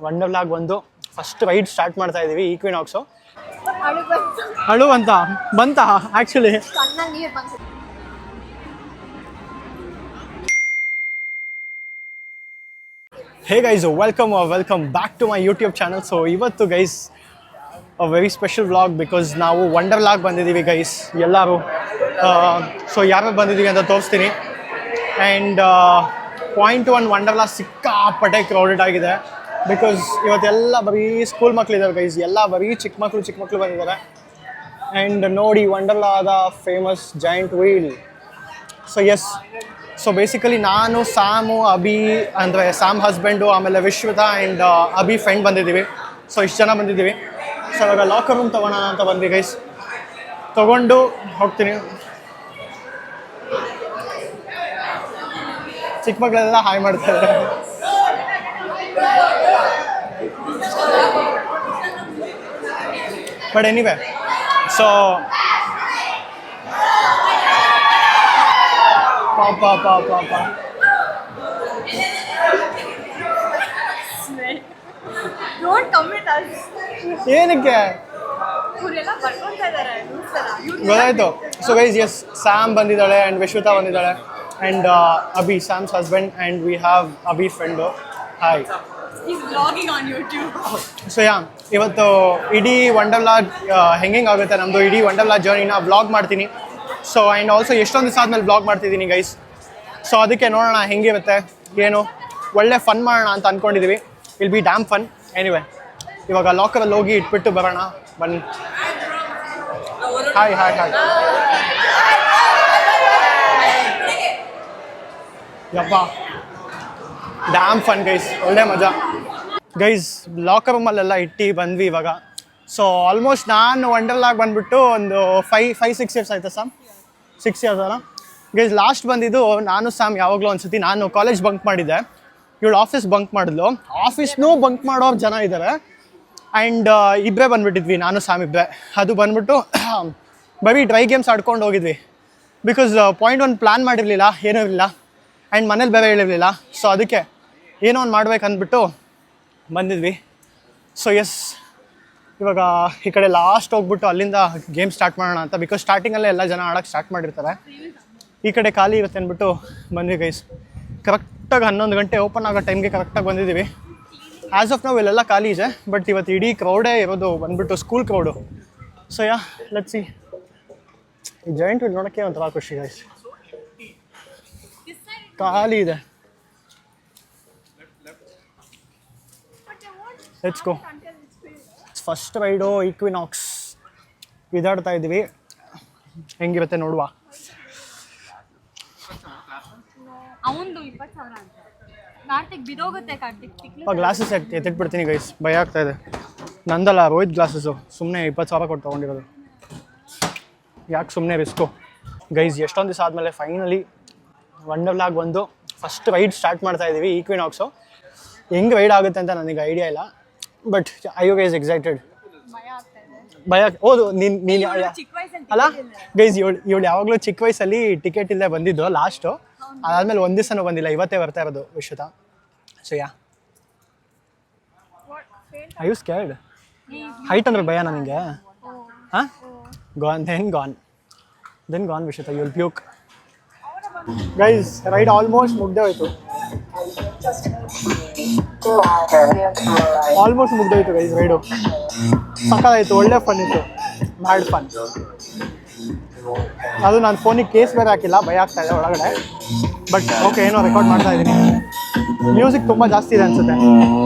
ವಂಡರ್ಲಾಗ್ ಒಂದು first ride start ಮಾಡ್ತಾ ಇದ್ದೀವಿ ಈಕ್ವಿನಾಕ್ಸು. ಅಳು ಅಂತ ಬಂತಾ actually? Hey guys, welcome back to my YouTube channel. So ಇವತ್ತು guys a very special vlog because ನಾವು ವಂಡರ್ಲಾಗ್ ಬಂದಿದ್ದೀವಿ ಗೈಸ್ ಎಲ್ಲರೂ. ಸೊ ಯಾರ್ಯಾರು ಬಂದಿದ್ದೀವಿ ಅಂತ ತೋರಿಸ್ತೀನಿ. ಆ್ಯಂಡ್ .1 ವಂಡರ್ಲಾ ಸಿಕ್ಕಾಪಟ್ಟೆ ಕ್ರೌಡೆಡ್ ಆಗಿದೆ ಬಿಕಾಸ್ ಇವತ್ತೆಲ್ಲ ಬರೀ ಸ್ಕೂಲ್ ಮಕ್ಕಳಿದ್ದಾರೆ ಗೈಸ್, ಎಲ್ಲ ಬರೀ ಚಿಕ್ಕ ಮಕ್ಕಳು ಬಂದಿದ್ದಾರೆ. ಆ್ಯಂಡ್ ನೋಡಿ ವಂಡರ್ಲಾದ famous giant wheel. So so basically ನಾನು, ಸ್ಯಾಮು, ಅಭಿ ಅಂದರೆ ಸ್ಯಾಮ್ ಹಸ್ಬೆಂಡು, ಆಮೇಲೆ ವಿಶ್ವಿತಾ ಆ್ಯಂಡ್ ಅಭಿ ಫ್ರೆಂಡ್ ಬಂದಿದ್ದೀವಿ. ಸೊ ಇಷ್ಟು ಜನ ಬಂದಿದ್ದೀವಿ. ಸೊ ಇವಾಗ ಲಾಕರ್ ರೂಮ್ ತೊಗೊಳೋಣ ಅಂತ ಬಂದ್ವಿ ಗೈಸ್. ತೊಗೊಂಡು ಹೋಗ್ತೀನಿ. ಚಿಕ್ಕ ಮಕ್ಕಳೆಲ್ಲ ಹಾಯ್ ಮಾಡ್ತಾರೆ. ಬಟ್ ಎನಿವೆ, ಸೊ ಪಾಪ ಏನಕ್ಕೆ ಗೊತ್ತಾಯ್ತು. ಸೊ ಗೈಸ್ ಸ್ಯಾಮ್ ಬಂದಿದ್ದಾಳೆ ಆ್ಯಂಡ್ ವಿಶ್ವಿತಾ ಬಂದಿದ್ದಾಳೆ and Abhi, Sam's husband, and we have Abhi friend. Hi. So ಇವತ್ತು ಇಡೀ ವಂಡರ್ಲಾ ಹೆಂಗೆ ಆಗುತ್ತೆ ನಮ್ಮದು ಇಡೀ ವಂಡರ್ಲಾ ಜರ್ನಿನ ವ್ಲಾಗ್ ಮಾಡ್ತೀನಿ. ಸೊ ಆ್ಯಂಡ್ ಆಲ್ಸೋ ಎಷ್ಟೊಂದು ದಿವಸ ಆದಮೇಲೆ ವ್ಲಾಗ್ ಮಾಡ್ತಿದ್ದೀನಿ ಗೈಸ್. ಸೊ ಅದಕ್ಕೆ ನೋಡೋಣ ಹೆಂಗಿರುತ್ತೆ, ಏನು ಒಳ್ಳೆ ಫನ್ ಮಾಡೋಣ ಅಂತ ಅಂದ್ಕೊಂಡಿದ್ದೀವಿ. Will be dam fun. Anyway, ಇವಾಗ ಲಾಕರಲ್ಲಿ ಹೋಗಿ ಇಟ್ಬಿಟ್ಟು ಬರೋಣ, ಬನ್ನಿ. ಹಾಯ್. ಯಪ್ಪ, ಡ್ಯಾಮ್ ಫನ್ ಗೈಸ್, ಒಳ್ಳೆ ಮಜಾ ಗೈಸ್. ಲಾಕರ್ ರೂಮಲ್ಲೆಲ್ಲ ಇಟ್ಟು ಬಂದ್ವಿ ಇವಾಗ. ಸೊ ಆಲ್ಮೋಸ್ಟ್ ನಾನು ವಂಡರ್ಲಾಗ್ ಬಂದುಬಿಟ್ಟು ಒಂದು 5-6 ಇಯರ್ಸ್ ಆಯ್ತಾ ಸ್ಯಾಮ್? 6 ಇಯರ್ಸ್ ಅಲ್ಲ ಗೈಸ್. ಲಾಸ್ಟ್ ಬಂದಿದ್ದು ನಾನು ಸ್ಯಾಮ್ ಯಾವಾಗಲೂ ಅನ್ಸುತ್ತೆ. ನಾನು ಕಾಲೇಜ್ ಬಂಕ್ ಮಾಡಿದ್ದೆ, ಇವಳು ಆಫೀಸ್ ಬಂಕ್ ಮಾಡಿದ್ಲು. ಆಫೀಸ್ನೂ ಬಂಕ್ ಮಾಡೋರು ಜನ ಇದ್ದಾರೆ. ಆ್ಯಂಡ್ ಇಬ್ಬರೇ ಬಂದುಬಿಟ್ಟಿದ್ವಿ, ನಾನು ಸ್ಯಾಮ್ ಇಬ್ಬರೇ. ಅದು ಬಂದುಬಿಟ್ಟು ಬರೀ ಡ್ರೈ ಗೇಮ್ಸ್ ಆಡ್ಕೊಂಡು ಹೋಗಿದ್ವಿ ಬಿಕಾಸ್ .1 ಪ್ಲ್ಯಾನ್ ಮಾಡಿರಲಿಲ್ಲ, ಏನೂ ಇರಲಿಲ್ಲ. ಆ್ಯಂಡ್ ಮನೇಲಿ ಬೇರೆ ಹೇಳಿರಲಿಲ್ಲ. ಸೊ ಅದಕ್ಕೆ ಏನೋ ಒಂದು ಮಾಡ್ಬೇಕಂದ್ಬಿಟ್ಟು ಬಂದಿದ್ವಿ. ಸೊ ಇವಾಗ ಈ ಕಡೆ ಲಾಸ್ಟ್ ಹೋಗ್ಬಿಟ್ಟು ಅಲ್ಲಿಂದ ಗೇಮ್ ಸ್ಟಾರ್ಟ್ ಮಾಡೋಣ ಅಂತ. ಬಿಕಾಸ್ ಸ್ಟಾರ್ಟಿಂಗಲ್ಲೇ ಎಲ್ಲ ಜನ ಆಡೋಕ್ಕೆ ಸ್ಟಾರ್ಟ್ ಮಾಡಿರ್ತಾರೆ. ಈ ಕಡೆ ಖಾಲಿ ಇರುತ್ತೆ ಅಂದ್ಬಿಟ್ಟು ಬಂದ್ವಿ ಗೈಸ್. ಕರೆಕ್ಟಾಗಿ 11 ಗಂಟೆ ಓಪನ್ ಆಗೋ ಟೈಮ್ಗೆ ಕರೆಕ್ಟಾಗಿ ಬಂದಿದ್ದೀವಿ. ಆ್ಯಸ್ ಆಫ್ ನಾವು ಇಲ್ಲೆಲ್ಲ ಖಾಲಿ ಇದೆ, ಬಟ್ ಇವತ್ತು ಇಡೀ ಕ್ರೌಡೇ ಇರೋದು ಬಂದ್ಬಿಟ್ಟು school crowd. So let's see. ಈ ಜಾಯಿಂಟ್ ವೀಲ್ ನೋಡೋಕ್ಕೆ ಒಂಥರ ಖುಷಿ ಗೈಸ್, ಖಾಲಿ ಇದೆ. Let's go. First ride equinox ಇದಾಡ್ತಾ ಇದ್ದೀವಿ, ಹೆಂಗಿರುತ್ತೆ ನೋಡುವ. ಗ್ಲಾಸಸ್ ಎತ್ತಿಟ್ಬಿಡ್ತೀನಿ ಗೈಸ್, ಭಯ ಆಗ್ತಾ ಇದೆ. ನಂದಲ್ಲ, ರೋಹಿತ್ ಗ್ಲಾಸಸ್ಸು. ಸುಮ್ಮನೆ 20,000 ಕೊಟ್ಟು ತೊಗೊಂಡಿರೋದು, ಯಾಕೆ ಸುಮ್ಮನೆ ರಿಸ್ಕು ಗೈಸ್. ಎಷ್ಟೊಂದು ದಿವಸ ಆದಮೇಲೆ ಫೈನಲಿ ವಂಡರ್ಲಾಗ್ ಒಂದು ಫಸ್ಟ್ ರೈಡ್ ಸ್ಟಾರ್ಟ್ ಮಾಡ್ತಾ ಇದ್ದೀವಿ ಈಕ್ವಿನಾಕ್ಸು. ಹೆಂಗೆ ರೈಡ್ ಆಗುತ್ತೆ ಅಂತ ನನಗೆ ಐಡಿಯಾ ಇಲ್ಲ, but I you guys excited? ಭಯ. ಹೌದು, ನೀನು ಅಲ್ಲ ಗೈಸ್, ಇವಳು ಯಾವಾಗಲೂ ಚಿಕ್ಕ ವಯಸ್ಸಲ್ಲಿ ಟಿಕೆಟ್ ಇಲ್ಲದೆ ಬಂದಿದ್ದು ಲಾಸ್ಟು. ಅದಾದಮೇಲೆ ಒಂದು ದಿವಸನೂ ಬಂದಿಲ್ಲ, ಇವತ್ತೇ ಬರ್ತಾ ಇರೋದು Vishwitha. So are you scared? Height ಅಂದ್ರೆ ಭಯ ನನಗೆ. ಹಾಂ, then gone Vishwitha, you will puke. Guys ride almost ಮುಗ್ದೇ ಹೋಯ್ತು ಗೈಸ್. ರೈಡು ಸಕ್ಕತ್ತಾಯಿತು, ಒಳ್ಳೆ ಫನ್ ಇತ್ತು, ಮ್ಯಾಡ್ ಫನ್. ಅದು ನಾನು ಫೋನಿಗೆ ಕೇಸ್ ಬೇರೆ ಹಾಕಿಲ್ಲ, ಭಯ ಆಗ್ತಾ ಇದೆ ಒಳಗಡೆ. ಬಟ್ ಓಕೆ, ಏನೋ ರೆಕಾರ್ಡ್ ಮಾಡ್ತಾ ಇದ್ದೀನಿ. ಮ್ಯೂಸಿಕ್ ತುಂಬ ಜಾಸ್ತಿ ಇದೆ ಅನಿಸುತ್ತೆ.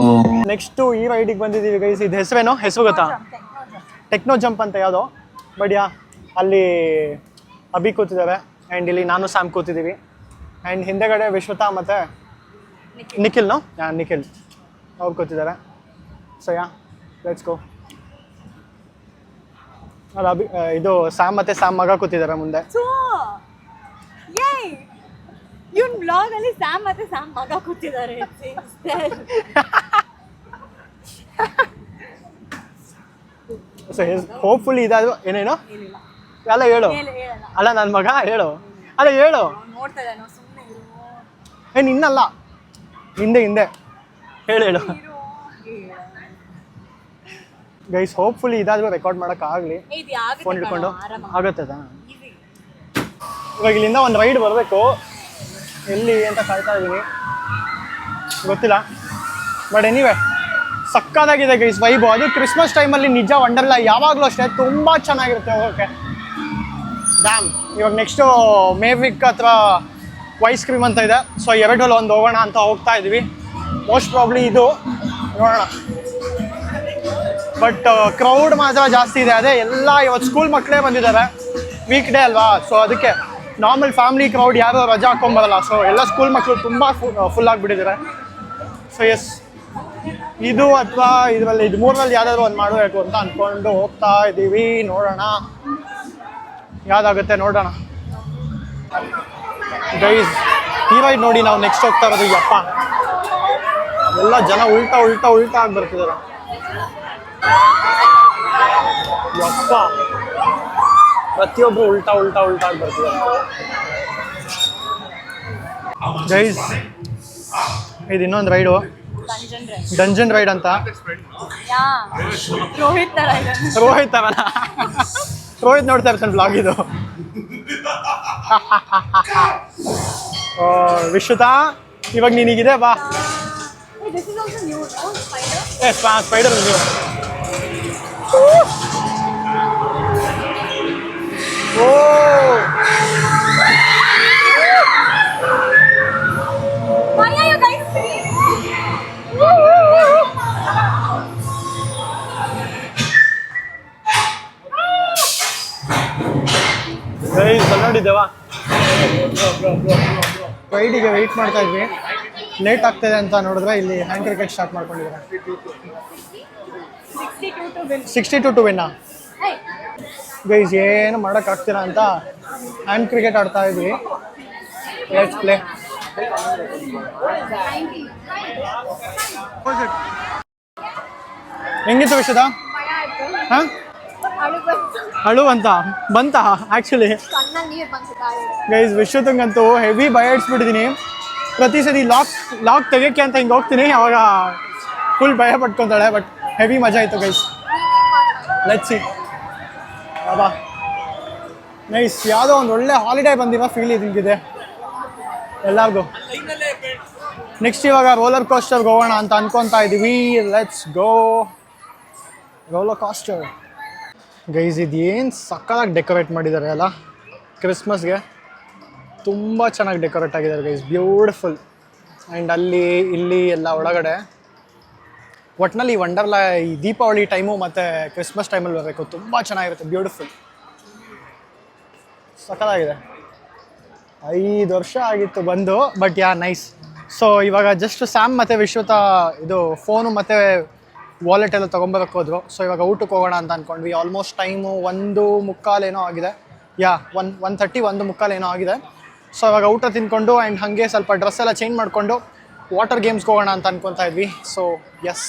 ನೆಕ್ಸ್ಟು ಈ ರೈಡಿಗೆ ಬಂದಿದ್ದೀವಿ ಗೈಸ್. ಇದು ಹೆಸರು ಗೊತ್ತಾ? ಟೆಕ್ನೋ ಜಂಪ್ ಅಂತ ಯಾವುದೋ. ಬಟ್ ಅಲ್ಲಿ ಅಭಿ ಕೂತಿದ್ದಾರೆ ಆ್ಯಂಡ್ ಇಲ್ಲಿ ನಾನು ಸ್ಯಾಮ್ ಕೂತಿದ್ದೀವಿ. ಆ್ಯಂಡ್ ಹಿಂದೆಗಡೆ ವಿಶ್ವಿತಾ ಮತ್ತು ನಿಖಿಲ್ ಅವ್ರು ಕೂತಿದ್ದಾರೆ. So let's go. ಅದು ಇದು ಸ್ಯಾಮ್ ಮತ್ತು ಸ್ಯಾಮ್ ಮಗ ಕೂತಿದ್ದಾರೆ ಮುಂದೆ. ಇವನ್ ಬ್ಲಾಗ್ ಅಲ್ಲಿ ಸ್ಯಾಮ್ ಮತ್ತೆ ಸ್ಯಾಮ್ ಮಗ ಕೂತಿದ್ದಾರೆ. ಸೊ ಹೋಪ್ಫುಲಿ ಇದಾದ್ರು ಏನೇನೋ ಎಲ್ಲ ಹೇಳು. ಅಲ್ಲ ನನ್ನ ಮಗ ಹೇಳು, ಅಲ್ಲ ಹೇಳು. ಏನ್ ಇನ್ನಲ್ಲ, ಹಿಂದೆ ಹೇಳು. ಗೈಸ್ ಹೋಪ್ಫುಲಿ ಇದಾದರೂ ರೆಕಾರ್ಡ್ ಮಾಡೋಕ್ಕಾಗಲಿ ಇದು ಆಗುತ್ತೆ ಫೋನ್ ಹಿಡ್ಕೊಂಡು ಆರಾಮ ಆಗುತ್ತೆ ಈಸಿ. ಇವಾಗ ಇಲ್ಲಿಂದ ಒಂದು ರೈಡ್ ಬರಬೇಕು, ಎಲ್ಲಿ ಅಂತ ಕಾಯ್ತಾ ಇದ್ದೀನಿ, ಗೊತ್ತಿಲ್ಲ. ಬಟ್ ಎನಿವೆ ಸಕ್ಕತ್ತಾಗಿದೆ ಗೈಸ್ ವೈಬು. ಅದು ಕ್ರಿಸ್ಮಸ್ ಟೈಮಲ್ಲಿ ನಿಜ ವಂಡರ್ಲಾ ಯಾವಾಗಲೂ ಅಷ್ಟೇ ತುಂಬ ಚೆನ್ನಾಗಿರುತ್ತೆ ಹೋಗೋಕ್ಕೆ. ಡ್ಯಾಮ್ ಇವಾಗ ನೆಕ್ಸ್ಟು ಮೇವಿಕ್ ಹತ್ರ ಐಸ್ ಕ್ರೀಮ್ ಅಂತ ಇದೆ, ಸೊ ಎರಡರಲ್ಲಿ ಒಂದು ಹೋಗೋಣ ಅಂತ ಹೋಗ್ತಾ ಇದ್ವಿ. ಮೋಸ್ಟ್ ಪ್ರಾಬ್ಲಿ ಇದು ನೋಡೋಣ. ಬಟ್ ಕ್ರೌಡ್ ಮಾತ್ರ ಜಾಸ್ತಿ ಇದೆ. ಅದೇ ಎಲ್ಲ ಇವತ್ತು ಸ್ಕೂಲ್ ಮಕ್ಕಳೇ ಬಂದಿದ್ದಾರೆ, ವೀಕ್ ಡೇ ಅಲ್ವಾ, ಸೊ ಅದಕ್ಕೆ ನಾರ್ಮಲ್ ಫ್ಯಾಮಿಲಿ ಕ್ರೌಡ್ ಯಾರು ರಜಾ ಹಾಕೊಂಬರಲ್ಲ. ಸೊ ಎಲ್ಲ ಸ್ಕೂಲ್ ಮಕ್ಕಳು ತುಂಬ ಫುಲ್ ಆಗಿಬಿಟ್ಟಿದ್ದಾರೆ. ಸೊ ಎಸ್ ಇದು ಅಥವಾ ಇದರಲ್ಲಿ ಇದು ಮೂರಲ್ಲಿ ಯಾವುದಾದ್ರು ಒಂದು ಮಾಡಬೇಕು ಅಂತ ಅಂದ್ಕೊಂಡು ಹೋಗ್ತಾ ಇದ್ದೀವಿ. ನೋಡೋಣ ಯಾವುದಾಗುತ್ತೆ ನೋಡೋಣ ಗೈಸ್. ಈ ರೈಡ್ ನೋಡಿ ನಾವು ನೆಕ್ಸ್ಟ್ ಹೋಗ್ತಾ ಇರೋದು. ಯಪ್ಪ ಎಲ್ಲ ಜನ ಉಲ್ಟಾ ಉಲ್ಟಾ ಉಲ್ಟಾ ಆಗಿ ಬರ್ತಿದ್ದಾರೆ. ಯಪ್ಪ ಪ್ರತಿಯೊಬ್ಬರು ಉಲ್ಟಾ ಉಲ್ಟಾ ಉಲ್ಟಾ ಆಗಿ ಬರ್ತಿದ್ದಾರೆ ಗೈಸ್. ಇದು ಇನ್ನೊಂದು ರೈಡು, ಡಂಜನ್ ರೈಡ್ ಅಂತ. ರೋಹಿತ್ ತರ ಇದೆ. ರೋಹಿತ್ ಅವನ ರೋಹಿತ್ ನೋಡ್ತಾ ಇರ್ತಾನೆ ಬ್ಲಾಗ್ ಇದು. ವಿಶ್ವತಾ ಇವಾಗ ನೀನಿಗಿದೆ ಬಾ. This is also new, no? Spider? Yes, spider is new. Oh! Why are you guys screaming? Guys ನೋಡಿದ್ದೇವಾ, ರೈಡಿಗೆ ವೆಯ್ಟ್ ಮಾಡ್ತಾ ಇದ್ವಿ. ಲೇಟ್ ಆಗ್ತದೆ ಅಂತ ನೋಡಿದ್ರೆ ಇಲ್ಲಿ ಹ್ಯಾಂಡ್ ಕ್ರಿಕೆಟ್ ಸ್ಟಾರ್ಟ್ ಮಾಡ್ಕೊಂಡಿದ್ದಾರೆ. 62 to win. Hey. ಗೈಸ್ ಏನು ಮಾಡೋಕ್ಕಾಗ್ತೀರಾ ಅಂತ ಹ್ಯಾಂಡ್ ಕ್ರಿಕೆಟ್ ಆಡ್ತಾ ಇದ್ವಿ. Let's play. ಹೆಂಗಿತ್ತು ವಿಷದ? ಹಾಂ ಅಳು ಅಂತ ಬಂತ ಆ್ಯಕ್ಚುಲಿ ಗೈಸ್. ವಿಶ್ವತಂಗಂತೂ ಹೆವಿ ಭಯ ಇಡ್ಸ್ಬಿಟ್ಟಿದ್ದೀನಿ. ಪ್ರತಿ ಸತಿ ಲಾಕ್ ತೆಗಿಯೋಕ್ಕೆ ಅಂತ ಹಿಂಗೆ ಹೋಗ್ತೀನಿ, ಅವಾಗ ಫುಲ್ ಭಯ ಪಟ್ಕೊತಾಳೆ. ಬಟ್ ಹೆವಿ ಮಜಾ ಇತ್ತು ಗೈಸ್. Let's see. ಅಬ್ಬಾ ನೈಸ್. ಯಾವುದೋ ಒಂದು ಒಳ್ಳೆ ಹಾಲಿಡೇ ಬಂದಿರೋ ಫೀಲ್ ಇದಕ್ಕಿದೆ ಎಲ್ಲರಿಗೂ. ನೆಕ್ಸ್ಟ್ ಇವಾಗ ರೋಲರ್ ಕೋಸ್ಟರ್ಗೆ ಹೋಗೋಣ ಅಂತ ಅನ್ಕೊತಾ ಇದ್ದೀವಿ. Let's go roller coaster. Guys ಇದೇನು ಸಕ್ಕತ್ತಾಗಿ ಡೆಕೋರೇಟ್ ಮಾಡಿದ್ದಾರೆ ಅಲ್ಲ ಕ್ರಿಸ್ಮಸ್ಗೆ. ತುಂಬ ಚೆನ್ನಾಗಿ ಡೆಕೋರೇಟ್ ಆಗಿದ್ದಾರೆ ಗೈಸ್, ಬ್ಯೂಟಿಫುಲ್. ಆ್ಯಂಡ್ ಅಲ್ಲಿ ಇಲ್ಲಿ ಎಲ್ಲ ಒಳಗಡೆ ಒಟ್ಟಿನಲ್ಲಿ ವಂಡರ್ಲಾ ಈ ದೀಪಾವಳಿ ಟೈಮು ಮತ್ತು ಕ್ರಿಸ್ಮಸ್ ಟೈಮಲ್ಲಿ ಬರಬೇಕು, ತುಂಬ ಚೆನ್ನಾಗಿರುತ್ತೆ, ಬ್ಯೂಟಿಫುಲ್, ಸಕ್ಕತ್ತಾಗಿದೆ. 5 ವರ್ಷ ಆಗಿತ್ತು ಬಂದು, ಬಟ್ ಯಾ ನೈಸ್. ಸೊ ಇವಾಗ ಜಸ್ಟ್ ಸ್ಯಾಮ್ ಮತ್ತು ವಿಶ್ವತ ಇದು ಫೋನು ಮತ್ತು ವಾಲೆಟ್ ಎಲ್ಲ ತೊಗೊಂಬರಕ್ಕೆ ಹೋದ್ರು. ಸೊ ಇವಾಗ ಊಟಕ್ಕೆ ಹೋಗೋಣ ಅಂತ ಅಂದ್ಕೊಂಡ್ವಿ. ಆಲ್ಮೋಸ್ಟ್ ಟೈಮು 1:15 ಏನೋ ಆಗಿದೆ. 1:30 1:15 ಏನೋ ಆಗಿದೆ. ಸೊ ಇವಾಗ ಊಟ ತಿಂದ್ಕೊಂಡು ಆ್ಯಂಡ್ ಹಾಗೆ ಸ್ವಲ್ಪ ಡ್ರೆಸ್ ಎಲ್ಲ ಚೇಂಜ್ ಮಾಡಿಕೊಂಡು ವಾಟರ್ ಗೇಮ್ಸ್ಗೆ ಹೋಗೋಣ ಅಂತ ಅನ್ಕೊತಾ ಇದ್ವಿ. ಸೊ ಎಸ್,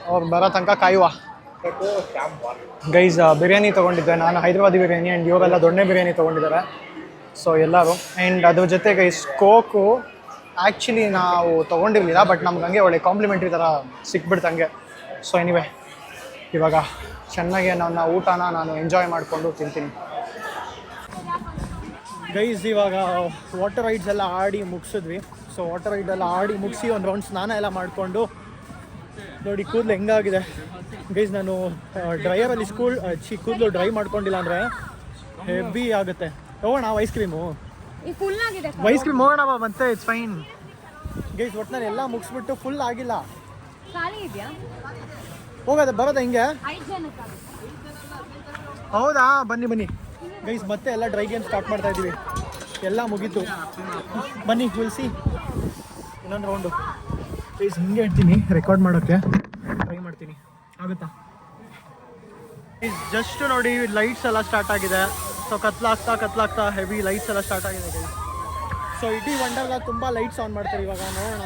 ಅವ್ರು ಬರೋ ತನಕ ಕಾಯುವ. ಗೈಸ್ ಬಿರಿಯಾನಿ ತೊಗೊಂಡಿದ್ದೆ ನಾನು, ಹೈದ್ರಾಬಾದಿ ಬಿರಿಯಾನಿ. ಆ್ಯಂಡ್ ಇವರೆಲ್ಲ ದೊಣ್ಣೆ ಬಿರಿಯಾನಿ ತೊಗೊಂಡಿದ್ದಾರೆ. ಸೊ ಎಲ್ಲರೂ. ಆ್ಯಂಡ್ ಅದ್ರ ಜೊತೆ ಗೈಸ್ ಕೋಕು ಆ್ಯಕ್ಚುಲಿ ನಾವು ತೊಗೊಂಡಿರಲಿಲ್ಲ, ಬಟ್ ನಮ್ಗೆ ಹಂಗೆ ಒಳ್ಳೆ ಕಾಂಪ್ಲಿಮೆಂಟ್ರಿ ಥರ ಸಿಕ್ಬಿಡ್ತಂಗೆ. ಸೊ ಎನಿವೆ ಇವಾಗ ಚೆನ್ನಾಗಿ ನನ್ನ ಊಟನ ನಾನು ಎಂಜಾಯ್ ಮಾಡಿಕೊಂಡು ತಿಂತೀನಿ. ಗೈಸ್ ಇವಾಗ ವಾಟರ್ ರೈಡ್ಸ್ ಎಲ್ಲ ಆಡಿ ಮುಗಿಸಿದ್ವಿ. ಸೊ ವಾಟರ್ ರೈಡ್ ಎಲ್ಲ ಆಡಿ ಮುಗಿಸಿ ಒಂದು ರೌಂಡ್ ಸ್ನಾನ ಎಲ್ಲ ಮಾಡಿಕೊಂಡು ನೋಡಿ ಕೂದಲು ಹೆಂಗಾಗಿದೆ ಗೈಸ್. ನಾನು ಡ್ರೈಯರಲ್ಲಿ ಕೂದಲು ಡ್ರೈ ಮಾಡ್ಕೊಂಡಿಲ್ಲ ಅಂದರೆ ಹೆವಿ ಆಗುತ್ತೆ. ಹೋಗೋಣ ಐಸ್ ಕ್ರೀಮು ಐಸ್ ಕ್ರೀಮ್ ಹೋಗೋಣ ಮತ್ತೆ. It's fine guys. ಒಟ್ಟಿನಲ್ಲಿ ಎಲ್ಲ ಮುಗಿಸ್ಬಿಟ್ಟು ಫುಲ್ ಆಗಿಲ್ಲ, ಹೋಗೋದ ಬರೋದ ಹಿಂಗೆ. ಹೌದಾ, ಬನ್ನಿ ಬನ್ನಿ ಗೈಸ್. ಮತ್ತೆ ಎಲ್ಲ ಡ್ರೈ ಗೇಮ್ ಸ್ಟಾರ್ಟ್ ಮಾಡ್ತಾ ಇದ್ದೀವಿ. ಎಲ್ಲ ಮುಗೀತು, ಬನ್ನಿ ಉಳಿಸಿ ಇನ್ನೊಂದು ರೌಂಡು. ಗೈಸ್ ಹಿಂಗೆ ಇಡ್ತೀನಿ ರೆಕಾರ್ಡ್ ಮಾಡೋಕ್ಕೆ ಟ್ರೈ ಮಾಡ್ತೀನಿ, ಆಗುತ್ತಾ? ಜಸ್ಟ್ ನೋಡಿ ಲೈಟ್ಸ್ ಎಲ್ಲ ಸ್ಟಾರ್ಟ್ ಆಗಿದೆ. ಸೊ ಕತ್ಲಾಗ್ತಾ ಹೆವಿ ಲೈಟ್ಸ್ ಎಲ್ಲ ಸ್ಟಾರ್ಟ್ ಆಗಿದೆ ಗೈಸ್. ಸೊ ಇಡೀ ವಂಡರ್ಲಾ ತುಂಬ ಲೈಟ್ಸ್ ಆನ್ ಮಾಡ್ತಾರೆ ಇವಾಗ. ನೋಡೋಣ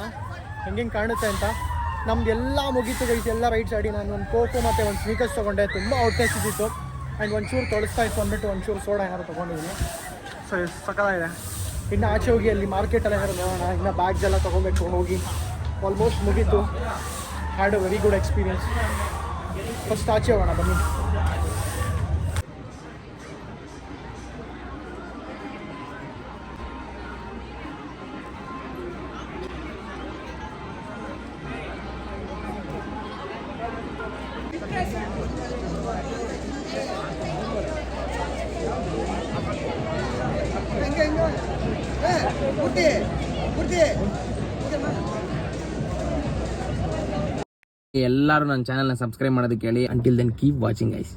ಹೆಂಗೆ ಕಾಣುತ್ತೆ ಅಂತ. ನಮ್ದೆಲ್ಲ ಮುಗೀತು ಗೈಸ್, ಎಲ್ಲ ರೈಡ್ಸ್ ಆಡಿ. ನಾನು ಒಂದು ಕೋಕು ಮತ್ತು ಒಂದು ಸ್ನೀಕರ್ಸ್ ತೊಗೊಂಡೆ, ತುಂಬ ಔಟ್ಲೇಸ್ ಇದ್ದಿತ್ತು. ಆ್ಯಂಡ್ ಒಂಚೂರು ತೊಳಸ್ತಾ ಇತ್ತು ಅಂದ್ಬಿಟ್ಟು ಒಂಚೂರು ಸೋಡಾ ಏನಾದ್ರು ತೊಗೊಂಡಿದ್ದೀನಿ. ಸೊ ಸಕ್ಕತ್ತಾಗಿದೆ. ಇನ್ನು ಆಚೆ ಹೋಗಿ ಅಲ್ಲಿ ಮಾರ್ಕೆಟಲ್ಲಿ ಏನಾದ್ರು ನೋಡೋಣ. ಇನ್ನು ಬ್ಯಾಗ್ಸ್ ಎಲ್ಲ ತೊಗೊಬೇಕು ಹೋಗಿ. ಆಲ್ಮೋಸ್ಟ್ ಮುಗೀತು. Had a very good experience. First ಆಚೆ ಹೋಗೋಣ ಬನ್ನಿ. ಎಲ್ಲರೂ ನನ್ನ ಚಾನಲ್ನ ಸಬ್ಸ್ಕ್ರೈಬ್ ಮಾಡೋದಕ್ಕೆ ಹೇಳಿ. Until then keep watching guys.